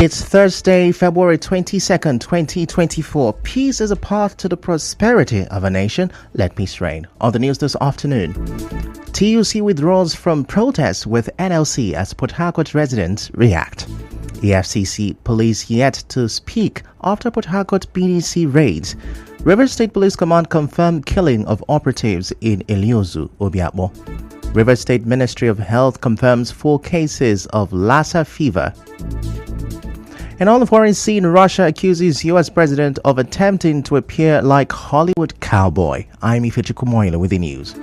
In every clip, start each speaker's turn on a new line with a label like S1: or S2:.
S1: It's Thursday, February 22nd, 2024. Peace is a path to the prosperity of a nation. Let peace reign. On the news this afternoon, TUC withdraws from protests with NLC as Port Harcourt residents react. EFCC police yet to speak after Port Harcourt BDC raids. Rivers State Police Command confirmed killing of operatives in Iliozu, Obiakpo. Rivers State Ministry of Health confirms 4 cases of Lassa fever. And on the foreign scene, Russia accuses U.S. president of attempting to appear like Hollywood cowboy. I'm Ifechi Kumoila with the news.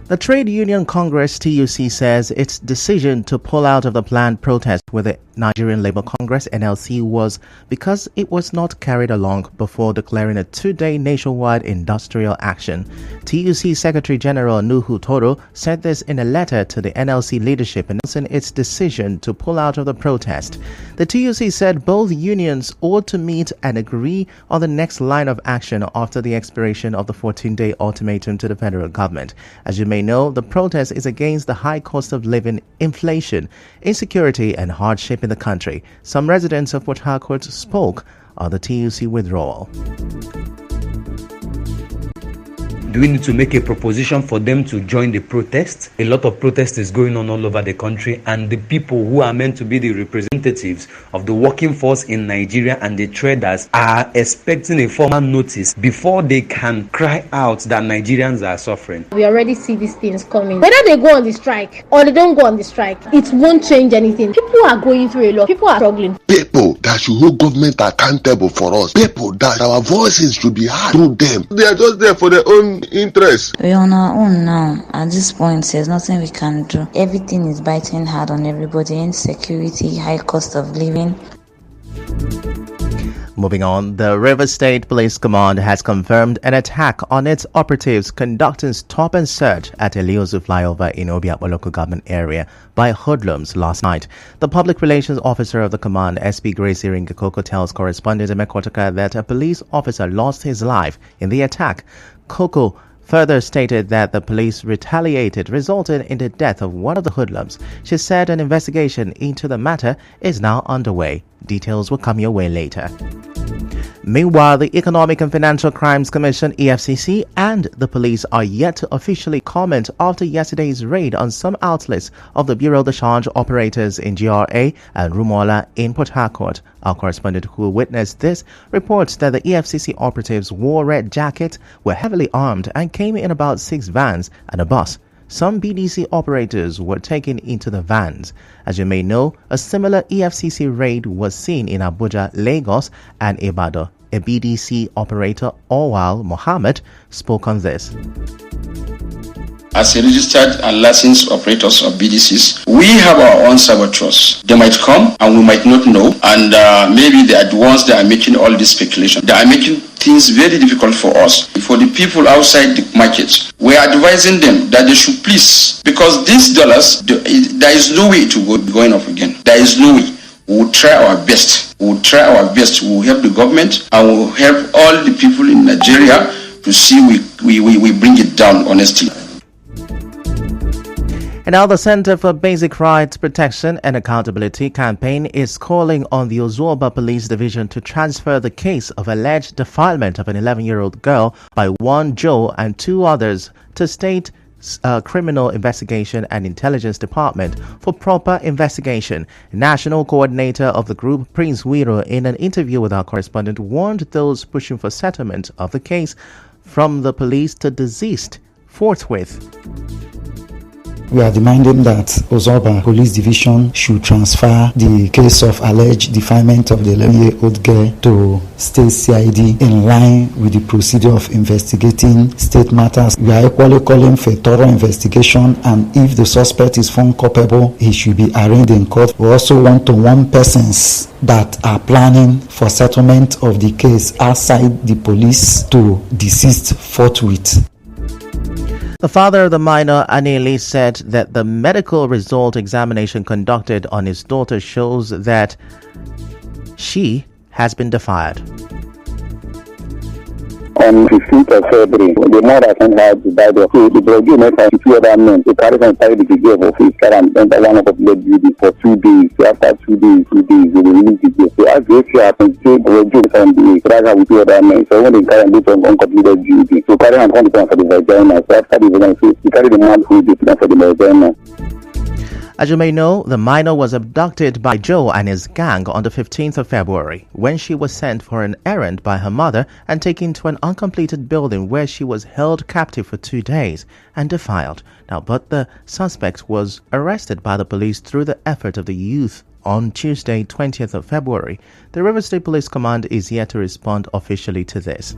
S1: The Trade Union Congress TUC says its decision to pull out of the planned protest with the Nigerian Labour Congress NLC was because it was not carried along before declaring a 2-day nationwide industrial action. TUC Secretary General Nuhu Toro said this in a letter to the NLC leadership announcing its decision to pull out of the protest. The TUC said both unions ought to meet and agree on the next line of action after the expiration of the 14-day ultimatum to the federal government. As you may know, the protest is against the high cost of living, inflation, insecurity and hardship in the country. Some residents of Port Harcourt spoke on the TUC withdrawal.
S2: Do we need to make a proposition for them to join the protest? A lot of protest is going on all over the country, and the people who are meant to be the representatives of the working force in Nigeria and the traders are expecting a formal notice before they can cry out that Nigerians are suffering.
S3: We already see these things coming. Whether they go on the strike or they don't go on the strike, it won't change anything. People are going through a lot. People are struggling.
S4: People that should hold government accountable for us. People that our voices should be heard through them. They are just there for their own interest.
S5: We're on our own now. At this point, there's nothing we can do. Everything is biting hard on everybody. Insecurity, high cost of living.
S1: Moving on, the Rivers State Police Command has confirmed an attack on its operatives conducting stop and search at Iliozu flyover in Obiakpo local government area by hoodlums last night. The public relations officer of the command, SP Gracie Ringakoko, tells correspondent Emekotaka that a police officer lost his life in the attack. Koko further stated that the police retaliated, resulting in the death of one of the hoodlums. She said an investigation into the matter is now underway. Details will come your way later. Meanwhile, the Economic and Financial Crimes Commission (EFCC) and the police are yet to officially comment after yesterday's raid on some outlets of the Bureau de Change operators in GRA and Rumola in Port Harcourt. Our correspondent who witnessed this reports that the EFCC operatives wore red jackets, were heavily armed, and came in about 6 vans and a bus. Some BDC operators were taken into the vans. As you may know, a similar EFCC raid was seen in Abuja, Lagos, and Ibadan. A BDC operator, Owal Mohammed, spoke on this.
S6: As a registered and licensed operators of BDCs, we have our own saboteurs. They might come and we might not know, and maybe they are the ones that are making all this speculation. They are making things very difficult for us. For the people outside the market, we are advising them that they should please, because these dollars, there is no way to go going up again. There is no way. We will try our best. We will try our best. We will help the government and we will help all the people in Nigeria to see we bring it down honestly.
S1: And now the Center for Basic Rights Protection and Accountability campaign is calling on the Ozuoba Police Division to transfer the case of alleged defilement of an 11-year-old girl by one Joe and 2 others to State Criminal Investigation and Intelligence Department for proper investigation. National coordinator of the group, Prince Wiro, in an interview with our correspondent, warned those pushing for settlement of the case from the police to desist forthwith.
S7: We are demanding that Ozuoba Police Division should transfer the case of alleged defilement of the 11-year-old girl to State CID in line with the procedure of investigating state matters. We are equally calling for a thorough investigation, and if the suspect is found culpable, he should be arraigned in court. We also want to warn persons that are planning for settlement of the case outside the police to desist forthwith.
S1: The father of the minor, Anili, said that the medical result examination conducted on his daughter shows that she has been defied.
S8: on 15th of February. The mother sent her to die there. So the brother met her 2 other men. They carried and carried the girl of office, carry and enter one of the building for 2 days. So after 2 days, they will release the girl. So as this happened, the brother from the drag her with 2 other men. So when they carry and do some uncompleted duty, so carry and come for the vagina. So after the vagina, so they carry the man who did for the vagina.
S1: As you may know, the minor was abducted by Joe and his gang on the 15th of February when she was sent for an errand by her mother and taken to an uncompleted building where she was held captive for 2 days and defiled. But the suspect was arrested by the police through the effort of the youth on Tuesday, 20th of February. The River State Police Command is yet to respond officially to this.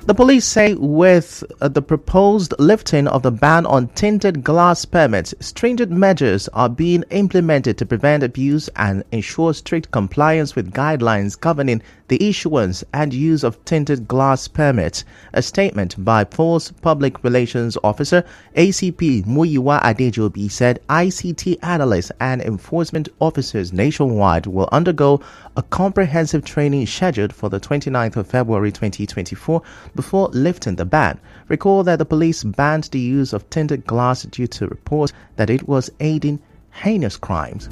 S1: The police say with the proposed lifting of the ban on tinted glass permits, stringent measures are being implemented to prevent abuse and ensure strict compliance with guidelines governing the issuance and use of tinted glass permits. A statement by Force Public Relations Officer ACP Muyiwa Adejobi said ICT analysts and enforcement officers nationwide will undergo a comprehensive training scheduled for the 29th of February 2024 before lifting the ban. Recall that the police banned the use of tinted glass due to reports that it was aiding heinous crimes.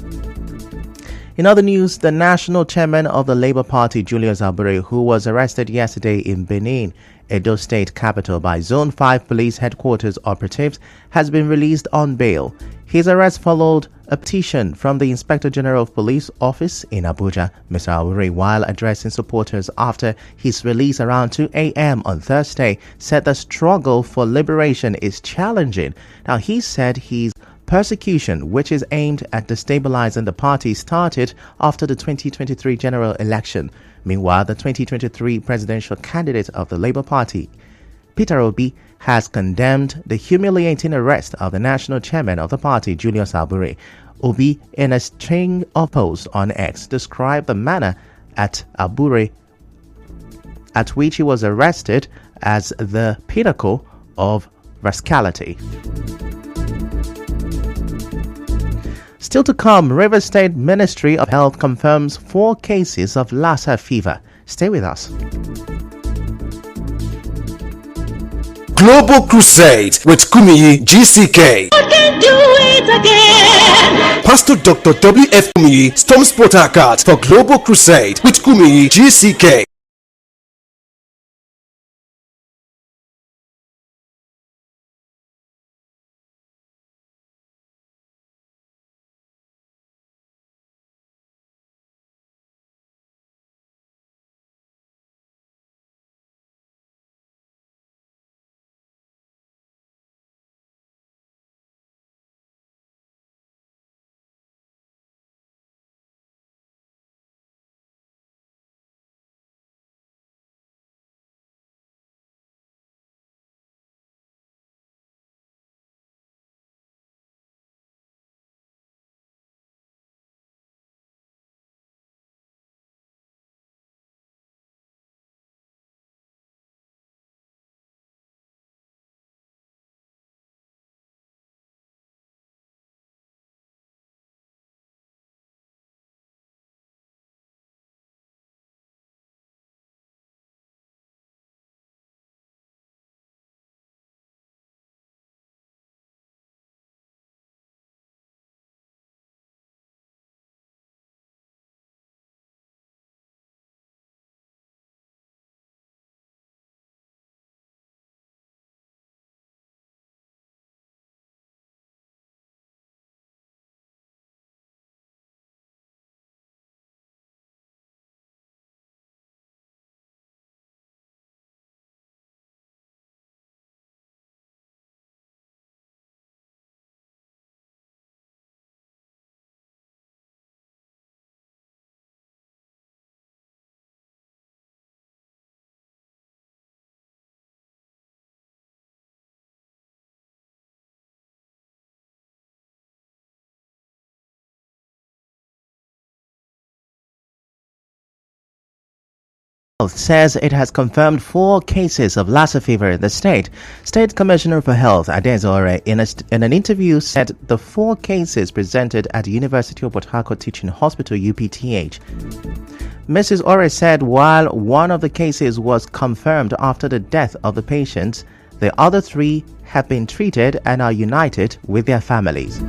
S1: In other news, the national chairman of the Labour Party, Julius Abure, who was arrested yesterday in Benin, Edo State capital, by Zone 5 Police Headquarters operatives, has been released on bail. His arrest followed a petition from the Inspector General of Police Office in Abuja. Mr. Abure, while addressing supporters after his release around 2 a.m. on Thursday, said the struggle for liberation is challenging. He said his persecution, which is aimed at destabilizing the party, started after the 2023 general election. Meanwhile, the 2023 presidential candidate of the Labour Party, Peter Obi, has condemned the humiliating arrest of the national chairman of the party, Julius Abure. Obi, in a string of posts on X, described the manner at which he was arrested as the pinnacle of rascality. Still to come, River State Ministry of Health confirms 4 cases of Lassa fever. Stay with us.
S9: Global Crusade with Kumiyi GCK.
S10: I can do it again.
S9: Pastor Dr. W.F. Kumiyi storms Port Harcourt for Global Crusade with Kumiyi GCK.
S1: Health says it has confirmed 4 cases of Lassa fever in the state. State Commissioner for Health Adezore in an interview said the 4 cases presented at the University of Port Harcourt Teaching Hospital UPTH. Mrs. Ore said while one of the cases was confirmed after the death of the patient, the other 3 have been treated and are united with their families.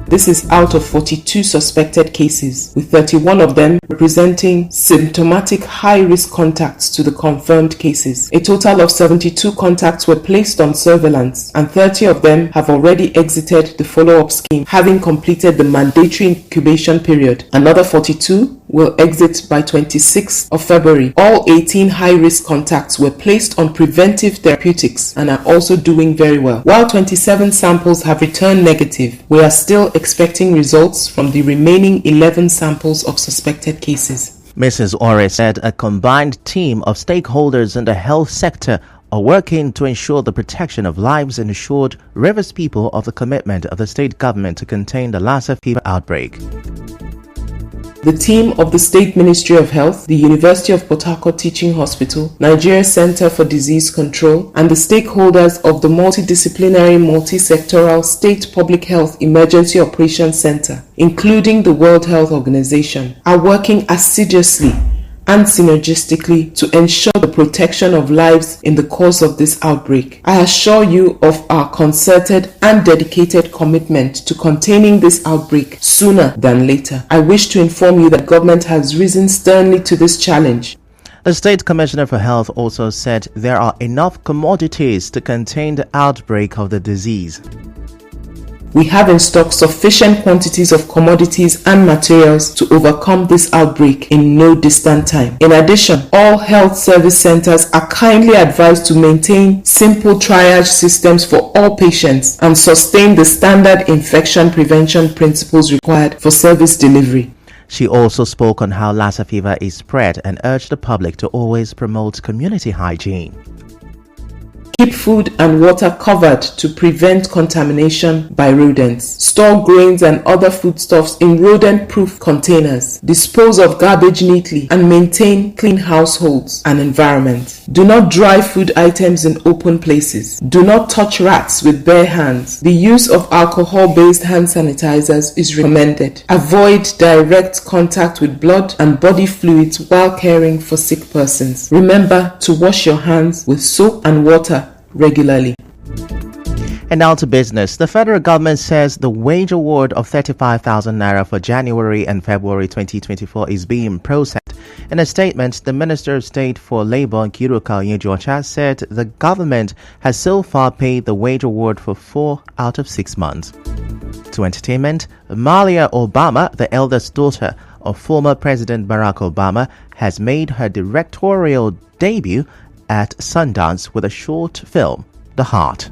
S11: This is out of 42 suspected cases, with 31 of them representing symptomatic high-risk contacts to the confirmed cases. A total of 72 contacts were placed on surveillance, and 30 of them have already exited the follow-up scheme, having completed the mandatory incubation period. Another 42 will exit by 26th of February. All 18 high-risk contacts were placed on preventive therapeutics and are also doing very well. While 27 samples have returned negative, we are still expecting results from the remaining 11 samples of suspected cases.
S1: Mrs. Ore said a combined team of stakeholders in the health sector are working to ensure the protection of lives and assured Rivers people of the commitment of the state government to contain the Lassa fever outbreak.
S11: The team of the State Ministry of Health, the University of Port Harcourt Teaching Hospital, Nigeria Center for Disease Control, and the stakeholders of the multidisciplinary multi-sectoral State Public Health Emergency Operations Center, including the World Health Organization, are working assiduously and synergistically to ensure the protection of lives in the course of this outbreak. I assure you of our concerted and dedicated commitment to containing this outbreak sooner than later. I wish to inform you that government has risen sternly to this challenge.
S1: The State Commissioner for Health also said there are enough commodities to contain the outbreak of the disease.
S11: We have in stock sufficient quantities of commodities and materials to overcome this outbreak in no distant time. In addition, all health service centers are kindly advised to maintain simple triage systems for all patients and sustain the standard infection prevention principles required for service delivery.
S1: She also spoke on how Lassa fever is spread and urged the public to always promote community hygiene.
S11: Keep food and water covered to prevent contamination by rodents. Store grains and other foodstuffs in rodent-proof containers. Dispose of garbage neatly and maintain clean households and environment. Do not dry food items in open places. Do not touch rats with bare hands. The use of alcohol-based hand sanitizers is recommended. Avoid direct contact with blood and body fluids while caring for sick persons. Remember to wash your hands with soap and water regularly.
S1: And now to business. The federal government says the wage award of 35,000 naira for January and February 2024 is being processed. In a statement, the Minister of State for Labour, Kiruka Onyejuocha, said the government has so far paid the wage award for 4 out of 6 months. To entertainment, Malia Obama, the eldest daughter of former President Barack Obama, has made her directorial debut at Sundance with a short film, The Heart.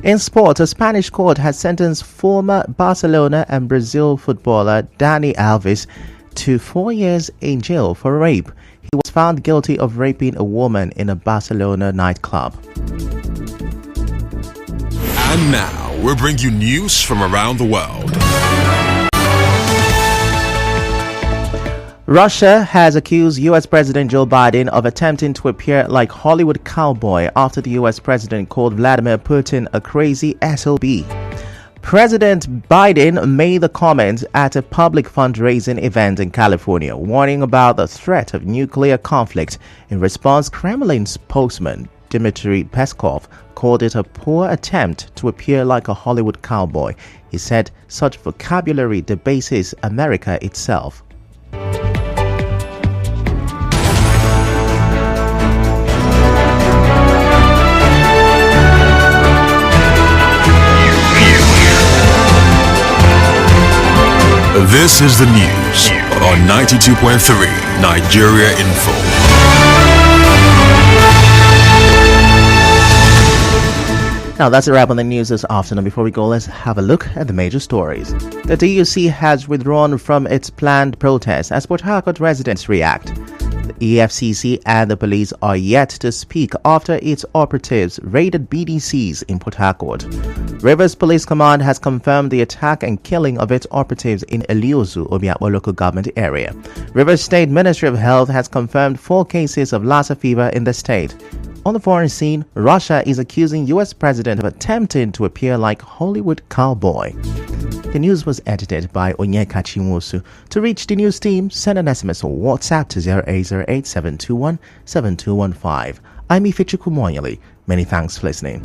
S1: In sport, a Spanish court has sentenced former Barcelona and Brazil footballer Dani Alves to 4 years in jail for rape. He was found guilty of raping a woman in a Barcelona nightclub.
S12: And now, we'll bring you news from around the world.
S1: Russia has accused U.S. President Joe Biden of attempting to appear like Hollywood cowboy after the U.S. president called Vladimir Putin a crazy SOB. President Biden made the comment at a public fundraising event in California, warning about the threat of nuclear conflict. In response, Kremlin spokesman Dmitry Peskov called it a poor attempt to appear like a Hollywood cowboy. He said such vocabulary debases America itself.
S12: This is the news on 92.3 Nigeria Info.
S1: Now that's a wrap on the news this afternoon. Before we go, let's have a look at the major stories. The DUC has withdrawn from its planned protest as Port Harcourt residents react. The EFCC and the police are yet to speak after its operatives raided BDCs in Port Harcourt. Rivers Police Command has confirmed the attack and killing of its operatives in Eliozu, Obiakpo local government area. Rivers State Ministry of Health has confirmed 4 cases of Lassa fever in the state. On the foreign scene, Russia is accusing U.S. president of attempting to appear like Hollywood cowboy. The news was edited by Onyeka Chinwosu. To reach the news team, send an SMS or WhatsApp to 0808-721-7215. I'm Ifichuku Moyali. Many thanks for listening.